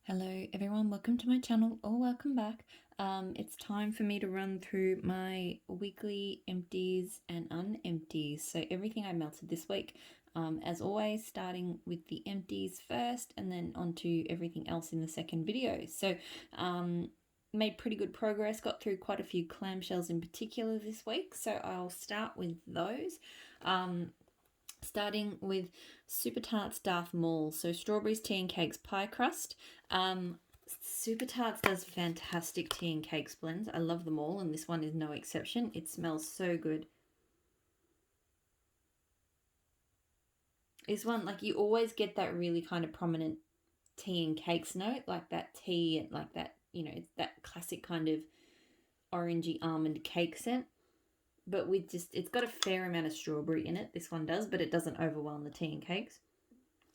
Hello everyone, welcome to my channel or welcome back. It's time for me to run through my weekly empties and unempties. So everything I melted this week, as always, starting with the empties first and then onto everything else in the second video. So made pretty good progress, got through quite a few clamshells in particular this week. So I'll start with those. Starting with Super Tarts Darth Maul. So strawberries, tea and cakes, pie crust. Super Tarts does fantastic tea and cakes blends. I love them all, and this one is no exception. It smells so good. This one, like, you always get that really kind of prominent tea and cakes note, like that tea, like that, it's that classic kind of orangey almond cake scent. But with it's got a fair amount of strawberry in it. This one does, but it doesn't overwhelm the tea and cakes.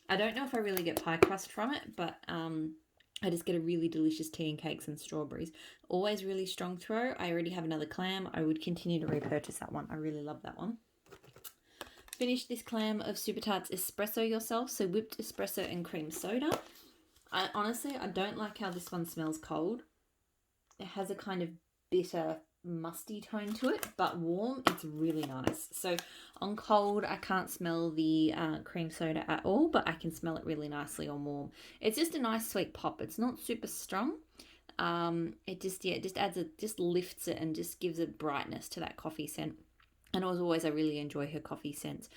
I don't know if I really get pie crust from it, but I just get a really delicious tea and cakes and strawberries. Always really strong throw. I already have another clam. I would continue to repurchase that one. I really love that one. Finished this clam of Super Tarts Espresso Yourself. So whipped espresso and cream soda. Honestly, I don't like how this one smells cold. It has a kind of bitter musty tone to it, but warm it's really nice. So on cold I can't smell the cream soda at all, but I can smell it really nicely on warm. It's just a nice sweet pop. It's not super strong. It just lifts it and just gives a brightness to that coffee scent. And as always, I really enjoy her coffee scents.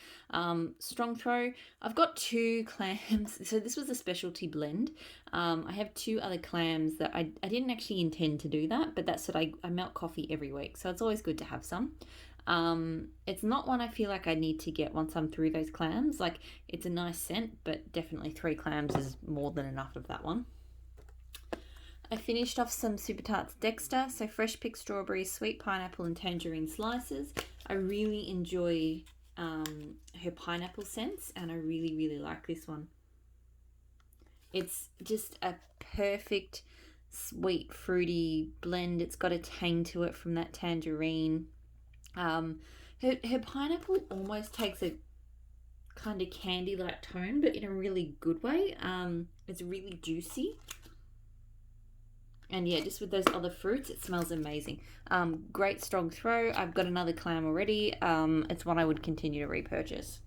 Strong throw. I've got 2 clams. So this was a specialty blend. I have 2 other clams that I didn't actually intend to do that, but that's what I melt coffee every week. So it's always good to have some. It's not one I feel like I need to get once I'm through those clams. Like, it's a nice scent, but definitely 3 clams is more than enough of that one. I finished off some Super Tarts Dexter, so fresh picked strawberries, sweet pineapple and tangerine slices. I really enjoy her pineapple scents, and I really, really like this one. It's just a perfect sweet, fruity blend. It's got a tang to it from that tangerine. Her pineapple almost takes a kind of candy-like tone, but in a really good way. It's really juicy. And yeah, just with those other fruits, it smells amazing. Great strong throw. I've got another clam already. It's one I would continue to repurchase.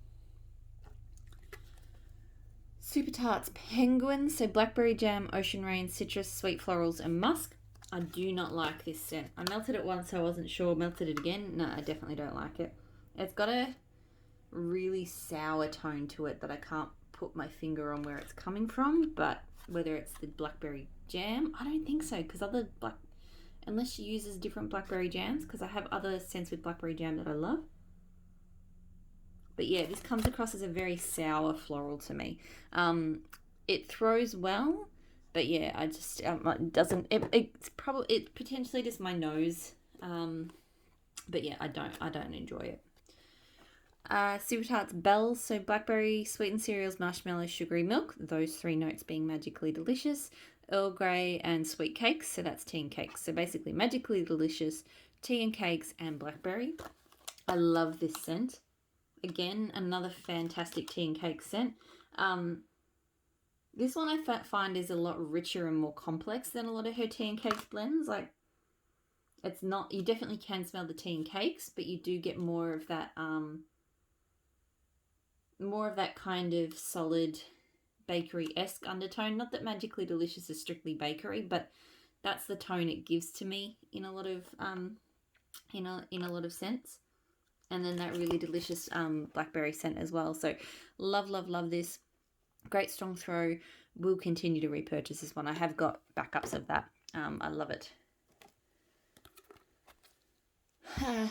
Super Tarts Penguin. So blackberry jam, ocean rain, citrus, sweet florals, and musk. I do not like this scent. I melted it once, so I wasn't sure. Melted it again. No, I definitely don't like it. It's got a really sour tone to it that I can't put my finger on where it's coming from, but whether it's the blackberry jam, I don't think so, because unless she uses different blackberry jams, because I have other scents with blackberry jam that I love. But yeah, this comes across as a very sour floral to me. It throws well, but yeah, I just it doesn't. It's potentially just my nose. But yeah, I don't enjoy it. Super Tarts Bells, so blackberry, sweetened cereals, marshmallow, sugary milk, those 3 notes being magically delicious. Earl Grey and sweet cakes, so that's tea and cakes. So basically magically delicious, tea and cakes, and blackberry. I love this scent. Again, another fantastic tea and cake scent. This one I find is a lot richer and more complex than a lot of her tea and cakes blends. Like, it's not, you definitely can smell the tea and cakes, but you do get more of that kind of solid bakery-esque undertone. Not that Magically Delicious is strictly bakery, but that's the tone it gives to me in a lot of in a lot of scents. And then that really delicious blackberry scent as well. So love this. Great strong throw. Will continue to repurchase this one. I have got backups of that. I love it.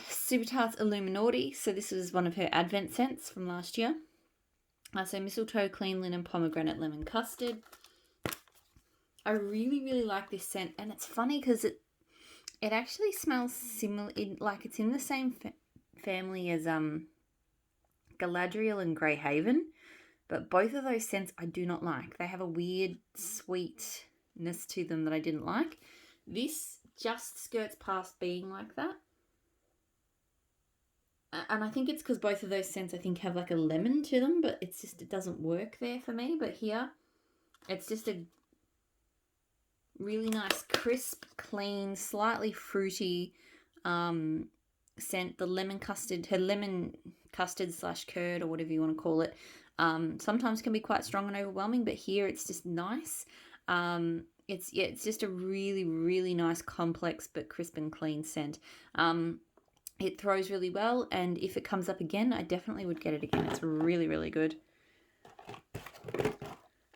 Super Tarts Illuminati. So this was one of her advent scents from last year. So mistletoe, clean linen, pomegranate, lemon custard. I really like this scent, and it's funny because it actually smells similar. Like, it's in the same family as Galadriel and Greyhaven, but both of those scents I do not like. They have a weird sweetness to them that I didn't like. This just skirts past being like that. And I think it's because both of those scents, I think, have like a lemon to them, but it doesn't work there for me. But here, it's just really nice, crisp, clean, slightly fruity scent. The lemon custard, her lemon custard / curd, or whatever you want to call it, sometimes can be quite strong and overwhelming, but here it's just nice. It's just a really, really nice, complex but crisp and clean scent. It throws really well, and if it comes up again, I definitely would get it again. It's really, really good.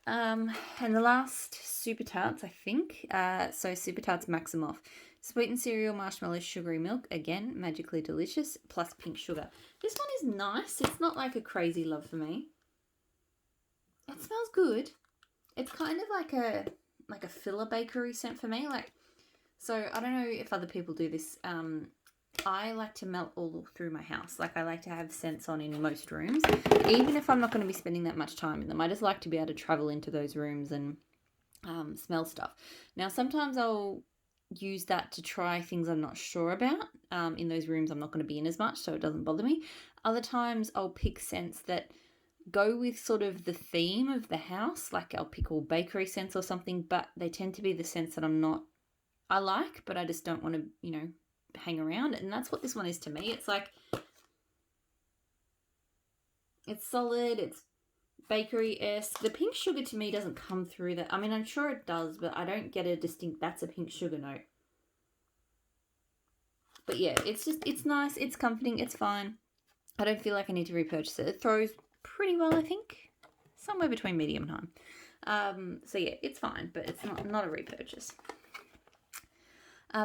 And the last Super Tarts, I think. So Super Tarts Maximoff. Sweetened cereal, marshmallow, sugary milk. Again, magically delicious. Plus pink sugar. This one is nice. It's not like a crazy love for me. It smells good. It's kind of like a filler bakery scent for me. So I don't know if other people do this. I like to melt all through my house. I like to have scents on in most rooms, even if I'm not going to be spending that much time in them. I just like to be able to travel into those rooms and smell stuff. Now, sometimes I'll use that to try things I'm not sure about. In those rooms I'm not going to be in as much, so it doesn't bother me. Other times I'll pick scents that go with sort of the theme of the house. I'll pick all bakery scents or something, but they tend to be the scents that I like, but I just don't want to, hang around. And that's what this one is to me. It's it's solid, it's bakery-esque. The pink sugar to me doesn't come through that. I mean, I'm sure it does, but I don't get a distinct, that's a pink sugar note. But yeah, it's nice, it's comforting, it's fine. I don't feel like I need to repurchase it. It throws pretty well, I think. Somewhere between medium and high. So yeah, it's fine, but it's not a repurchase.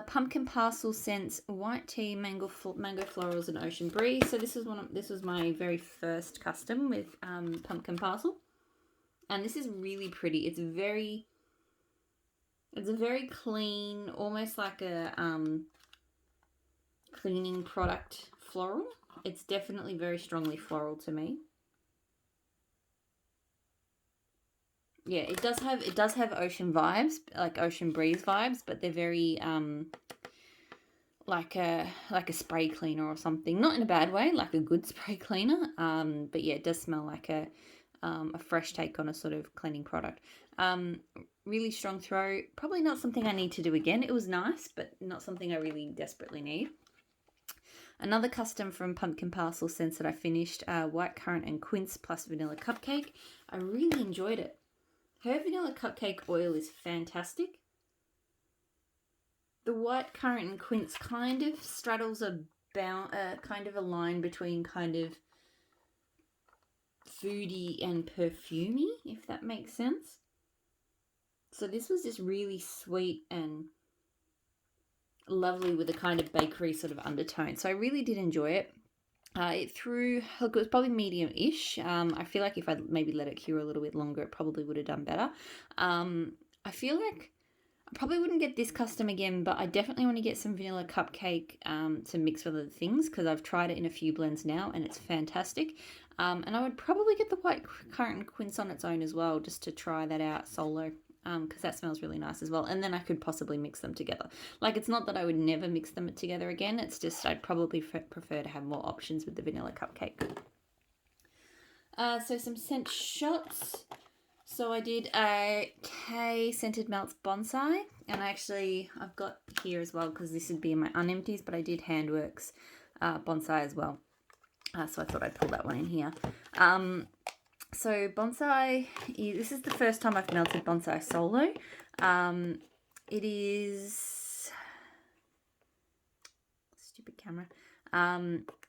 Pumpkin Parcel Scents White Tea, Mango Florals, and Ocean Breeze. So this was my very first custom with Pumpkin Parcel, and this is really pretty. It's a very clean, almost like a cleaning product floral. It's definitely very strongly floral to me. Yeah, it does have ocean vibes, like Ocean Breeze vibes, but they're very like a spray cleaner or something. Not in a bad way, like a good spray cleaner. But yeah, it does smell like a fresh take on a sort of cleaning product. Really strong throw. Probably not something I need to do again. It was nice, but not something I really desperately need. Another custom from Pumpkin Parcel Scents that I finished, White Currant and Quince plus Vanilla Cupcake. I really enjoyed it. Her vanilla cupcake oil is fantastic. The white currant and quince kind of straddles kind of a line between kind of foody and perfumey, if that makes sense. So this was just really sweet and lovely with a kind of bakery sort of undertone. So I really did enjoy it. It was probably medium-ish. I feel like if I'd maybe let it cure a little bit longer, it probably would have done better. I feel like I probably wouldn't get this custom again, but I definitely want to get some vanilla cupcake to mix with other things, because I've tried it in a few blends now and it's fantastic. And I would probably get the white currant and quince on its own as well, just to try that out solo. Because that smells really nice as well. And then I could possibly mix them together. It's not that I would never mix them together again. It's just I'd probably prefer to have more options with the vanilla cupcake. So some scent shots. So I did a K Scented Melts Bonsai. And I've got here as well, because this would be in my unempties, but I did Handworks Bonsai as well. So I thought I'd pull that one in here. So bonsai, this is the first time I've melted bonsai solo. It is, stupid camera.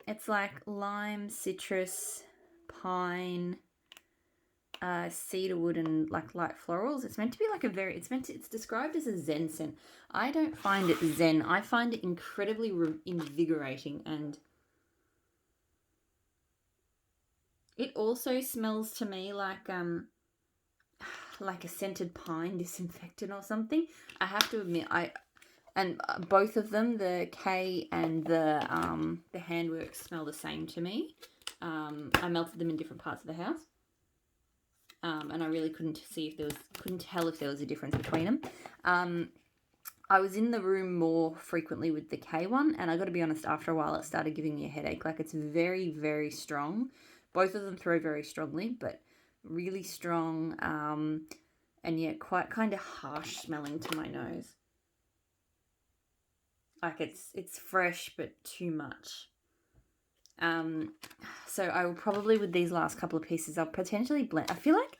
It's like lime, citrus, pine, cedarwood, and light florals. It's meant to be it's described as a zen scent. I don't find it zen. I find it incredibly invigorating, and it also smells to me like a scented pine disinfectant or something. I have to admit, both of them, the K and the Handworks, smell the same to me. I melted them in different parts of the house, and I really couldn't tell if there was a difference between them. I was in the room more frequently with the K one, and I got to be honest, after a while it started giving me a headache. It's very, very strong. Both of them throw very strongly, but really strong. and yet quite kind of harsh smelling to my nose. Like it's fresh but too much. So I will probably, with these last couple of pieces, I'll potentially blend. I feel like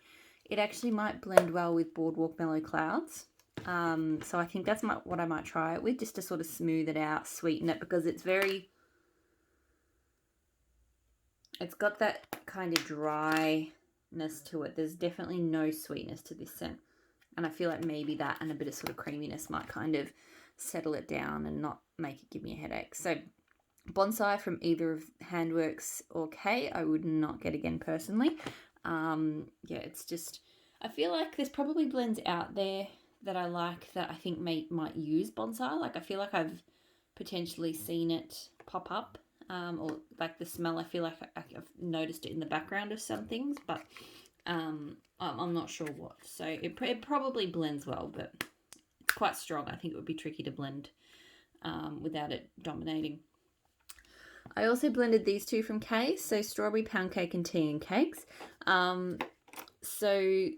it actually might blend well with Boardwalk Mellow Clouds. So I think that's what I might try it with, just to sort of smooth it out, sweeten it, because it's got that kind of dryness to it. There's definitely no sweetness to this scent. And I feel like maybe that and a bit of sort of creaminess might kind of settle it down and not make it give me a headache. So Bonsai from either of Handworks or K, I would not get again personally. Yeah, it's just, I feel like there's probably blends out there that I like that I think might use Bonsai. Like I feel like I've potentially seen it pop up, or like the smell, I feel like I've noticed it in the background of some things, but I'm not sure what. So it probably blends well, but it's quite strong. I think it would be tricky to blend without it dominating. I also blended these two from K, so Strawberry Pound Cake and Tea and Cakes. So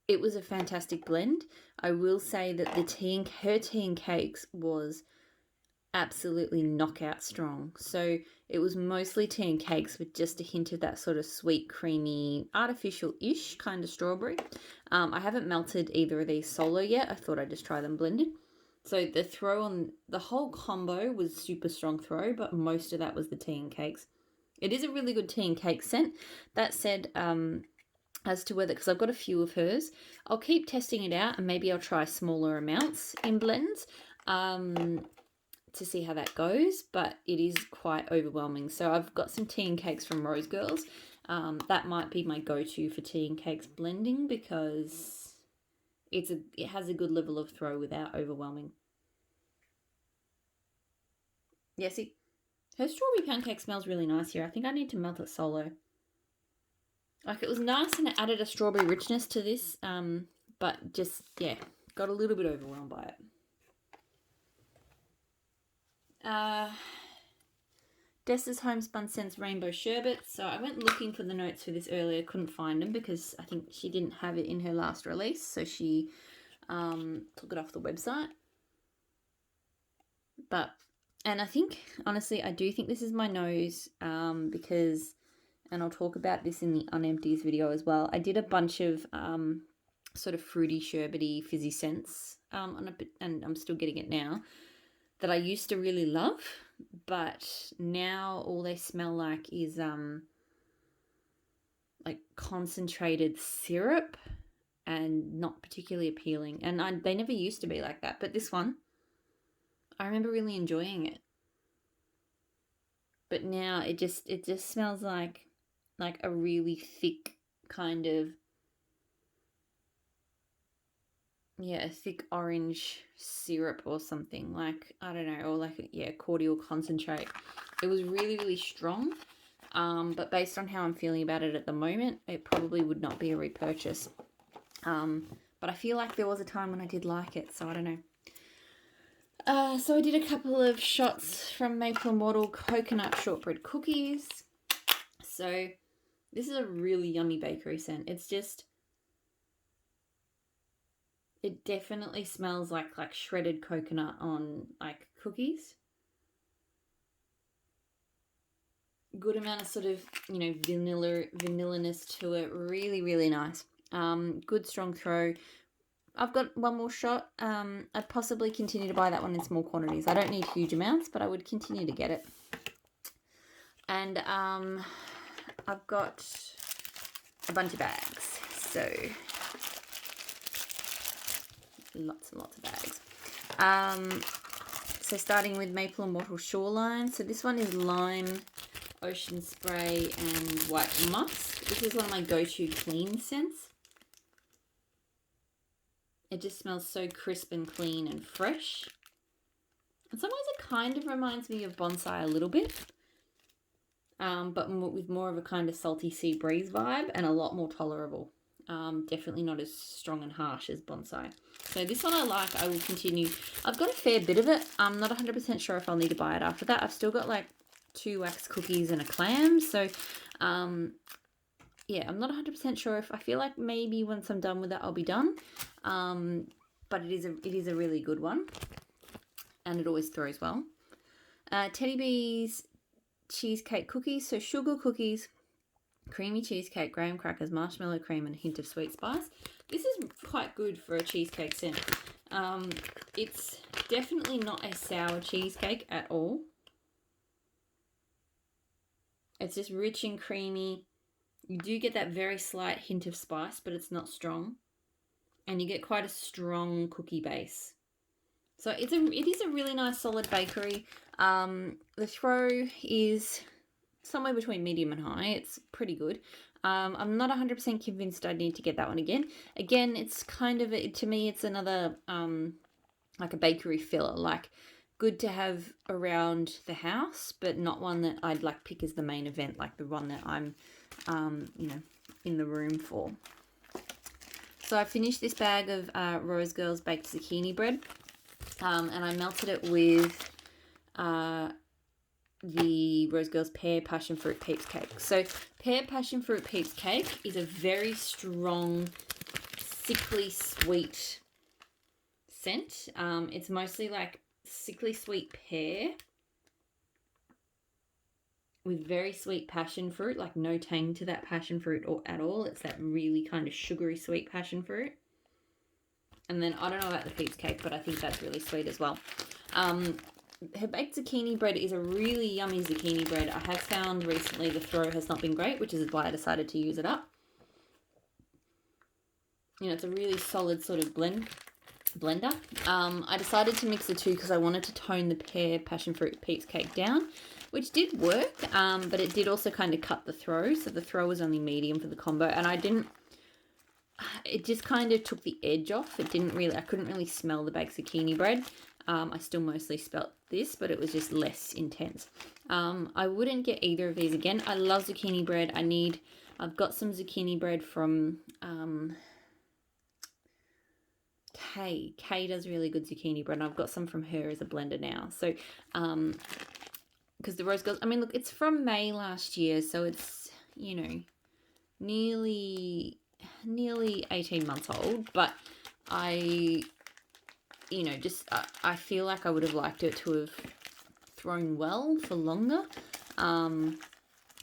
it was a fantastic blend. I will say that her Tea and Cakes was absolutely knockout strong. So it was mostly Tea and Cakes with just a hint of that sort of sweet, creamy, artificial-ish kind of strawberry. I haven't melted either of these solo yet. I thought I'd just try them blended. So the throw on the whole combo was super strong throw, but most of that was the Tea and Cakes. It is a really good Tea and Cake scent. That said, as to whether, because I've got a few of hers, I'll keep testing it out and maybe I'll try smaller amounts in blends to see how that goes, but it is quite overwhelming. So I've got some Tea and Cakes from Rose Girls. That might be my go-to for Tea and Cakes blending because it has a good level of throw without overwhelming. Yeah, see, her Strawberry Pound Cake smells really nice here. I think I need to melt it solo. Like, it was nice and it added a strawberry richness to this, but just, yeah, got a little bit overwhelmed by it. Dessa's Homespun Scents Rainbow Sherbet. So I went looking for the notes for this earlier, couldn't find them because I think she didn't have it in her last release, so she took it off the website. And I think, honestly, I do think this is my nose because, and I'll talk about this in the Unempties video as well, I did a bunch of sort of fruity, sherbety, fizzy scents, and I'm still getting it now, that I used to really love, but now all they smell like is like concentrated syrup and not particularly appealing. And they never used to be like that, but this one, I remember really enjoying it. But now it just smells like a really thick kind of, yeah, a thick orange syrup or something, like, I don't know, or like, yeah, cordial concentrate. It was really, really strong, but based on how I'm feeling about it at the moment, it probably would not be a repurchase. But I feel like there was a time when I did like it, so I don't know. So I did a couple of shots from Maple and Wattle coconut shortbread cookies. So this is a really yummy bakery scent. It's just, it definitely smells like shredded coconut on like cookies. Good amount of sort of, you know, vanilla-ness to it. Really, really nice. Good strong throw. I've got one more shot. I'd possibly continue to buy that one in small quantities. I don't need huge amounts, but I would continue to get it. And I've got a bunch of bags. So lots and lots of bags. So starting with Maple and Wattle Shoreline. So this one is lime, ocean spray, and white musk. This is one of my go-to clean scents. It just smells so crisp and clean and fresh. In some ways it kind of reminds me of Bonsai a little bit. But with more of a kind of salty sea breeze vibe and a lot more tolerable. Definitely not as strong and harsh as Bonsai. So this one I like. I will continue. I've got a fair bit of it. I'm not 100% sure if I'll need to buy it after that. I've still got like 2 wax cookies and a clam. So yeah, I'm not 100% sure if I feel like maybe once I'm done with that, I'll be done. But it is a really good one, and it always throws well. Teddy B's cheesecake cookies. So sugar cookies, creamy cheesecake, graham crackers, marshmallow cream, and a hint of sweet spice. This is quite good for a cheesecake scent. It's definitely not a sour cheesecake at all. It's just rich and creamy. You do get that very slight hint of spice, but it's not strong. And you get quite a strong cookie base. So it is a really nice solid bakery. The throw is somewhere between medium and high. It's pretty good. I'm not 100% convinced I need to get that one again. Again, it's kind of, to me, it's another, like a bakery filler. Like, good to have around the house, but not one that I'd like pick as the main event, like the one that I'm, in the room for. So I finished this bag of Rose Girls baked zucchini bread, and I melted it with the Rose Girls pear passion fruit peeps cake. So pear passion fruit peeps cake is a very strong, sickly sweet scent. It's mostly like sickly sweet pear with very sweet passion fruit, like no tang to that passion fruit or at all. It's that really kind of sugary sweet passion fruit. And then I don't know about the peeps cake, but I think that's really sweet as well. Her baked zucchini bread is a really yummy zucchini bread. I have found recently the throw has not been great, which is why I decided to use it up. It's a really solid sort of blender. I decided to mix the two because I wanted to tone the pear passion fruit peeps cake down, which did work, but it did also kind of cut the throw. So the throw was only medium for the combo, and it just kind of took the edge off. I couldn't really smell the baked zucchini bread. I still mostly smelt this, but it was just less intense. I wouldn't get either of these again. I love zucchini bread. I've got some zucchini bread from Kay. Kay does really good zucchini bread, and I've got some from her as a blender now. So, because the Rose Girls, look, it's from May last year, so it's, nearly 18 months old, but I feel like I would have liked it to have thrown well for longer.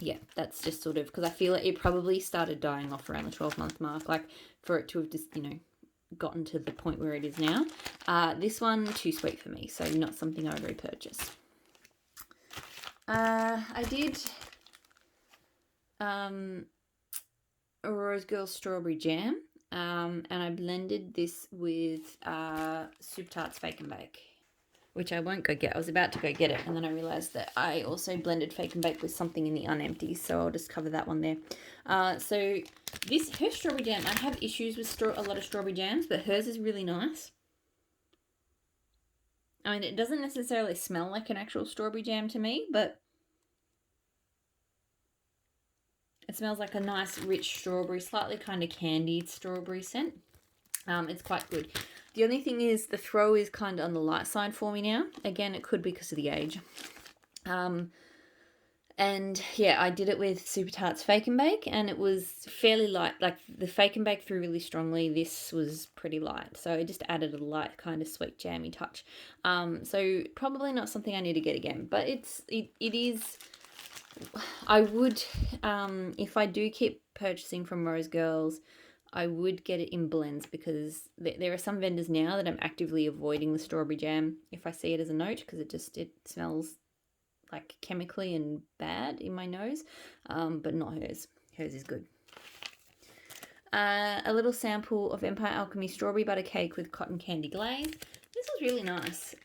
Yeah, that's just sort of, because I feel like it probably started dying off around the 12-month mark, like for it to have just, gotten to the point where it is now. This one, too sweet for me, so not something I would repurchase. I did a Rose Girl strawberry jam, and I blended this with Soup Tarts Fake and Bake, which I won't go get. I was about to go get it, and then I realised that I also blended Fake and Bake with something in the Empties, so I'll just cover that one there. So her strawberry jam, I have issues with a lot of strawberry jams, but hers is really nice. It doesn't necessarily smell like an actual strawberry jam to me, but it smells like a nice, rich strawberry, slightly kind of candied strawberry scent. It's quite good. The only thing is the throw is kind of on the light side for me now. Again, it could be because of the age. And yeah, I did it with Super Tarts Fake and Bake, and it was fairly light. Like the Fake and Bake threw really strongly. This was pretty light, so it just added a light kind of sweet jammy touch. So probably not something I need to get again, but it is. I would, if I do keep purchasing from Rose Girls, I would get it in blends, because there are some vendors now that I'm actively avoiding the strawberry jam if I see it as a note, because it smells like chemically and bad in my nose, but not hers. Hers is good. A little sample of Empire Alchemy strawberry butter cake with cotton candy glaze. This was really nice.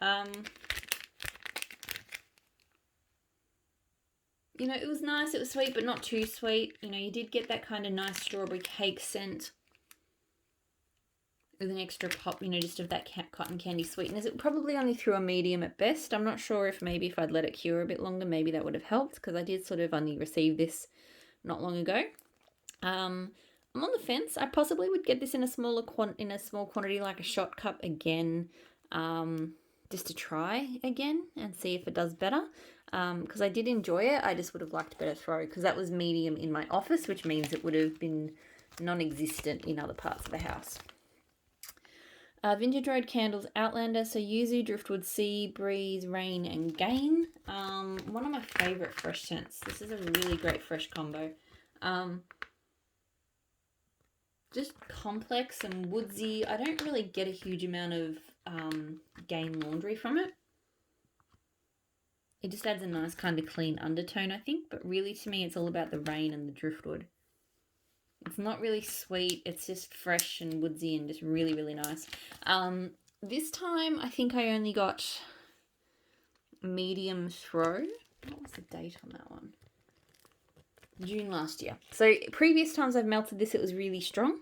It was nice, it was sweet, but not too sweet. You did get that kind of nice strawberry cake scent with an extra pop, just of that cotton candy sweetness. It probably only threw a medium at best. I'm not sure if I'd let it cure a bit longer, maybe that would have helped, because I did sort of only receive this not long ago. I'm on the fence. I possibly would get this in a small quantity, like a shot cup again, just to try again and see if it does better. because I did enjoy it. I just would have liked a better throw because that was medium in my office, which means it would have been non-existent in other parts of the house. Vintage Road Candles Outlander, so Yuzu, Driftwood, Sea, Breeze, Rain, and Gain. One of my favourite fresh scents. This is a really great fresh combo. Just complex and woodsy. I don't really get a huge amount of Gain laundry from it. It just adds a nice kind of clean undertone, I think. But really, to me, it's all about the rain and the driftwood. It's not really sweet. It's just fresh and woodsy and just really, really nice. This time, I think I only got medium throw. What was the date on that one? June last year. So previous times I've melted this, it was really strong.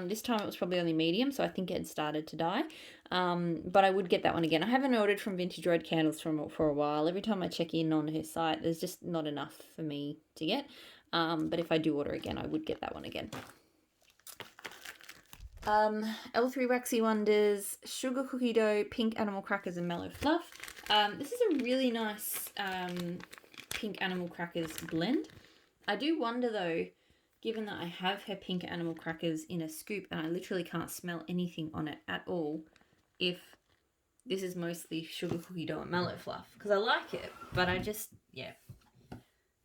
This time it was probably only medium, so I think it had started to die. But I would get that one again. I haven't ordered from Vintage Road Candles for a while. Every time I check in on her site, there's just not enough for me to get. But if I do order again, I would get that one again. L3 Waxy Wonders, Sugar Cookie Dough, Pink Animal Crackers, and Mellow Fluff. This is a really nice Pink Animal Crackers blend. I do wonder though, given that I have her Pink Animal Crackers in a scoop and I literally can't smell anything on it at all, if this is mostly Sugar Cookie Dough and Mellow Fluff. Because I like it, but I just, yeah.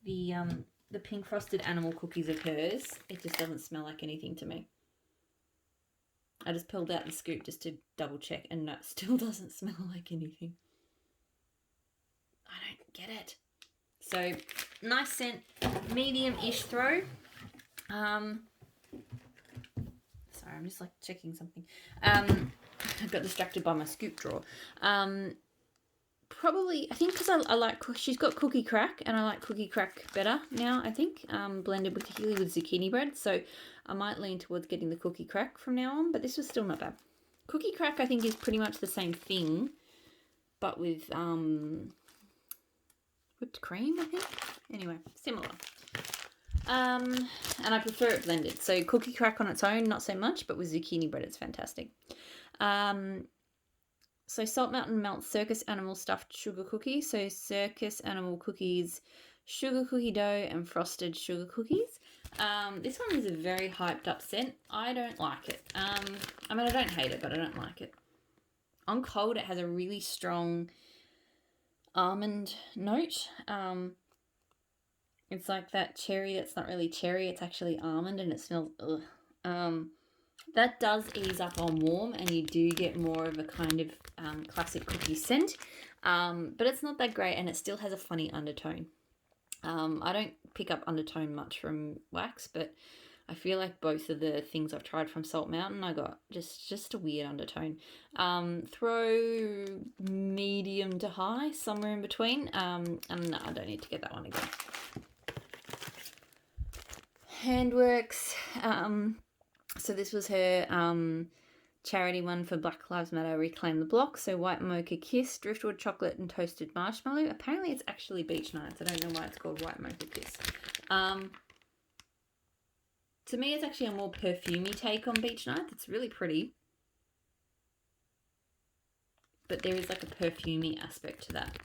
The pink frosted animal cookies of hers, it just doesn't smell like anything to me. I just pulled out the scoop just to double check, and no, it still doesn't smell like anything. I don't get it. So, nice scent, medium-ish throw. Sorry, I'm just like checking something. I got distracted by my scoop drawer. Probably, I think because I like, she's got Cookie Crack, and I like Cookie Crack better now, I think, blended particularly with zucchini bread, so I might lean towards getting the Cookie Crack from now on, but this was still not bad. Cookie Crack, I think, is pretty much the same thing, but with whipped cream, I think. Anyway, similar. And I prefer it blended, so Cookie Crack on its own, not so much, but with zucchini bread, it's fantastic. So Salt Mountain Melt Circus Animal Stuffed Sugar Cookie. So Circus Animal Cookies, Sugar Cookie Dough, and Frosted Sugar Cookies. This one is a very hyped up scent. I don't like it. I mean, I don't hate it, but I don't like it. On cold, it has a really strong almond note. It's like that cherry that's not really cherry. It's actually almond, and it smells, ugh. That does ease up on warm, and you do get more of a kind of classic cookie scent, but it's not that great, and it still has a funny undertone. I don't pick up undertone much from wax, but I feel like both of the things I've tried from Salt Mountain, I got just a weird undertone. Throw medium to high, somewhere in between, and no, I don't need to get that one again. Handworks, so this was her charity one for Black Lives Matter, Reclaim the Block. So White Mocha Kiss, Driftwood Chocolate and Toasted Marshmallow. Apparently it's actually Beach Nights. I don't know why it's called White Mocha Kiss. To me, it's actually a more perfumey take on Beach Nights. It's really pretty. But there is like a perfumey aspect to that.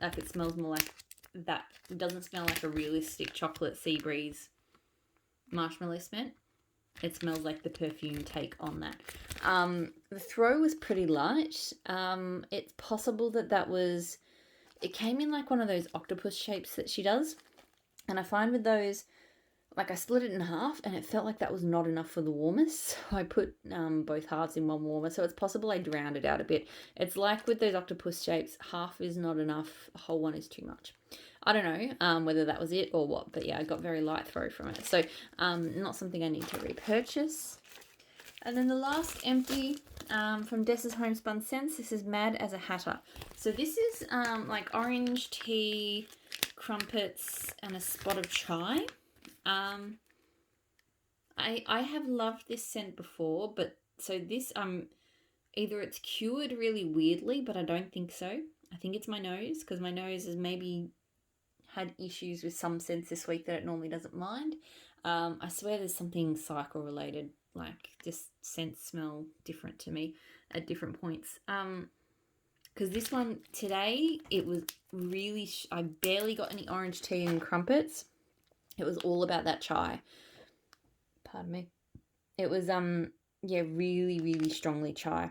Like it smells more like that. It doesn't smell like a realistic chocolate sea breeze marshmallow scent. It smells like the perfume take on that. The throw was pretty light. It's possible that was... It came in like one of those octopus shapes that she does. And I find with those, like I split it in half and it felt like that was not enough for the warmest. So I put both halves in one warmer. So it's possible I drowned it out a bit. It's like with those octopus shapes, half is not enough, a whole one is too much. I don't know whether that was it or what, but yeah, I got very light throw from it. So not something I need to repurchase. And then the last empty from Dessa's Homespun Scents. This is Mad as a Hatter. So this is like orange tea, crumpets, and a spot of chai. I have loved this scent before, but so this either it's cured really weirdly, but I don't think so. I think it's my nose, because my nose has maybe had issues with some scents this week that it normally doesn't mind. I swear there's something cycle related, like just scents smell different to me at different points. because this one today, it was really, I barely got any orange tea and crumpets. It was all about that chai. Pardon me. It was, yeah, really, really strongly chai.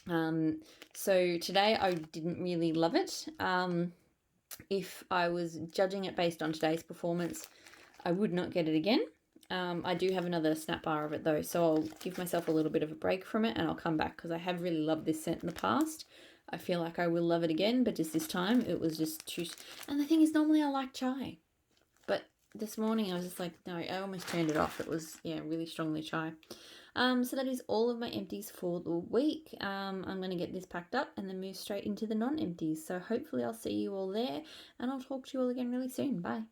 So today I didn't really love it. If I was judging it based on today's performance, I would not get it again. I do have another snap bar of it though, so I'll give myself a little bit of a break from it and I'll come back because I have really loved this scent in the past. I feel like I will love it again, but just this time it was just too... And the thing is, normally I like chai, but this morning I was just like, no, I almost turned it off. It was, yeah, really strongly chai. So that is all of my empties for the week. I'm going to get this packed up and then move straight into the non-empties. So hopefully I'll see you all there and I'll talk to you all again really soon. Bye.